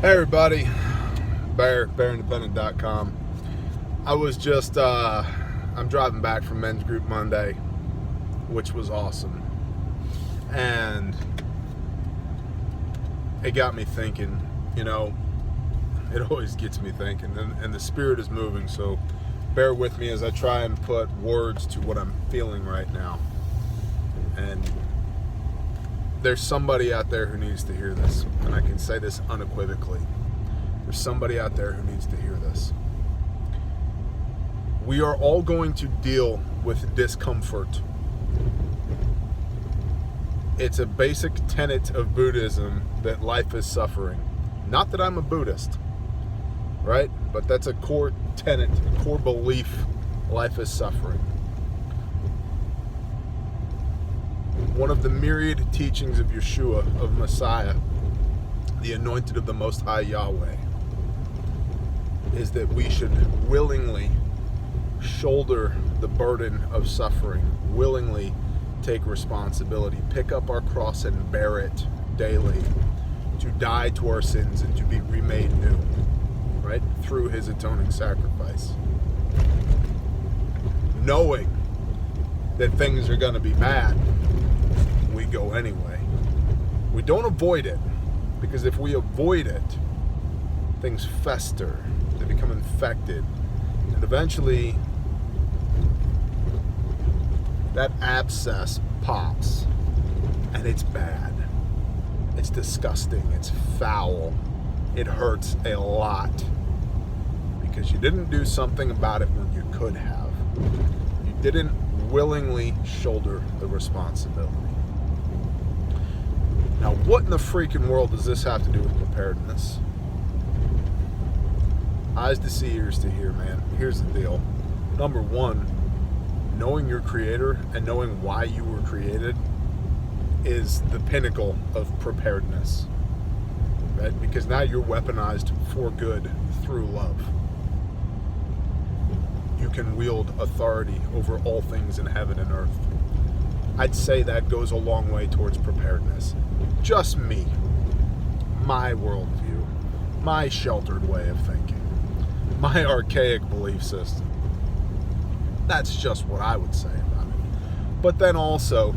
Hey everybody, bearindependent.com. I was just, I'm driving back from Men's Group Monday, which was awesome. And it got me thinking, you know, it always gets me thinking, and the spirit is moving, so bear with me as I try and put words to what I'm feeling right now. And there's somebody out there who needs to hear this, and I can say this unequivocally. There's somebody out there who needs to hear this. We are all going to deal with discomfort. It's a basic tenet of Buddhism that life is suffering. Not that I'm a Buddhist, right? But that's a core tenet, a core belief. Life is suffering. One of the myriad teachings of Yeshua, of Messiah, the anointed of the Most High Yahweh, is that we should willingly shoulder the burden of suffering, willingly take responsibility, pick up our cross and bear it daily, to die to our sins and to be remade new, right? Through his atoning sacrifice. Knowing that things are going to be bad, we go anyway. We don't avoid it, because if we avoid it, things fester, they become infected, and eventually that abscess pops, and it's bad. It's disgusting. It's foul. It hurts a lot because you didn't do something about it when you could have. You didn't willingly shoulder the responsibility. Now, what in the freaking world does this have to do with preparedness? Eyes to see, ears to hear, man. Here's the deal. Number one, knowing your creator and knowing why you were created is the pinnacle of preparedness, right? Because now you're weaponized for good through love. You can wield authority over all things in heaven and earth. I'd say that goes a long way towards preparedness. Just me, my worldview, my sheltered way of thinking, my archaic belief system. That's just what I would say about it. But then also,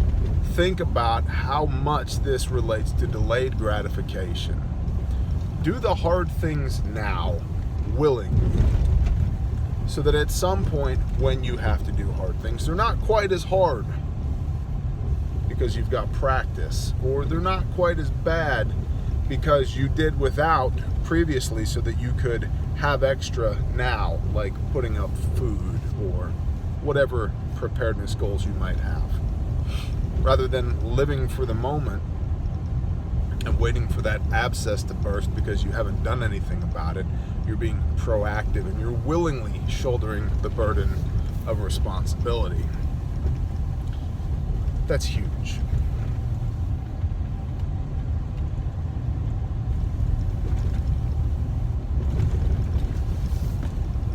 think about how much this relates to delayed gratification. Do the hard things now, willingly, so that at some point when you have to do hard things, they're not quite as hard because you've got practice, or they're not quite as bad because you did without previously so that you could have extra now, like putting up food or whatever preparedness goals you might have. Rather than living for the moment and waiting for that abscess to burst because you haven't done anything about it, you're being proactive and you're willingly shouldering the burden of responsibility. That's huge.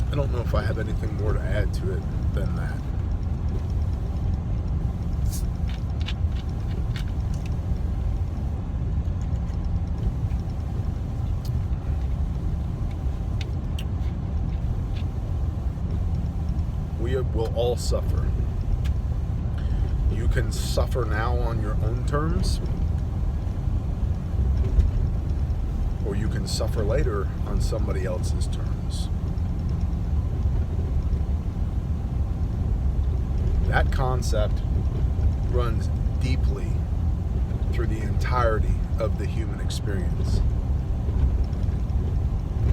I don't know if I have anything more to add to it than that. We will all suffer. You can suffer now on your own terms, or you can suffer later on somebody else's terms. That concept runs deeply through the entirety of the human experience.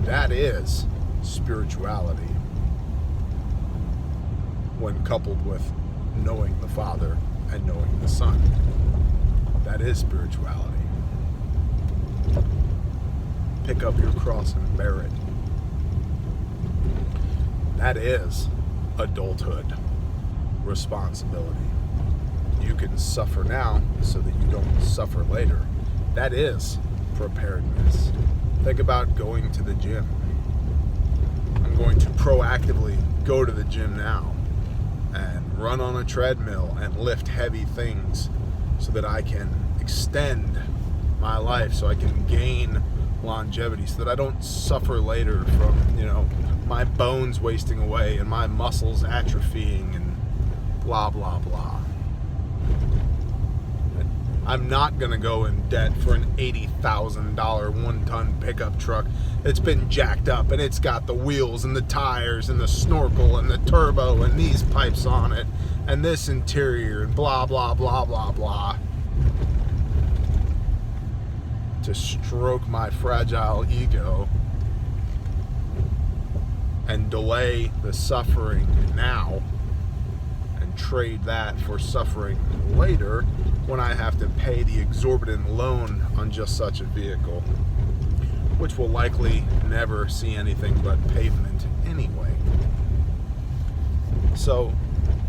That is spirituality, when coupled with knowing the Father and knowing the Son. That is spirituality. Pick up your cross and bear it. That is adulthood responsibility. You can suffer now so that you don't suffer later. That is preparedness. Think about going to the gym. I'm going to proactively go to the gym now and run on a treadmill and lift heavy things so that I can extend my life, so I can gain longevity so that I don't suffer later from, my bones wasting away and my muscles atrophying and blah, blah, blah. I'm not going to go in debt for an $80,000 one-ton pickup truck that's been jacked up and it's got the wheels and the tires and the snorkel and the turbo and these pipes on it and this interior and blah, blah, blah, blah, blah. To stroke my fragile ego and delay the suffering now and trade that for suffering later when I have to pay the exorbitant loan on just such a vehicle, which will likely never see anything but pavement anyway. So,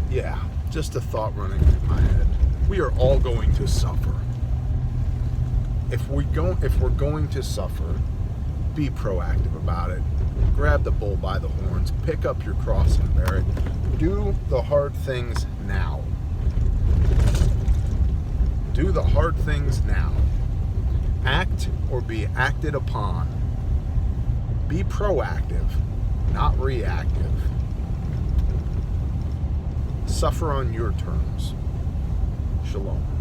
yeah, just a thought running through my head. We are all going to suffer. If we're going to suffer, be proactive about it. Grab the bull by the horns, pick up your cross and bear it. Do the hard things now. Do the hard things now. Act or be acted upon. Be proactive, not reactive. Suffer on your terms. Shalom.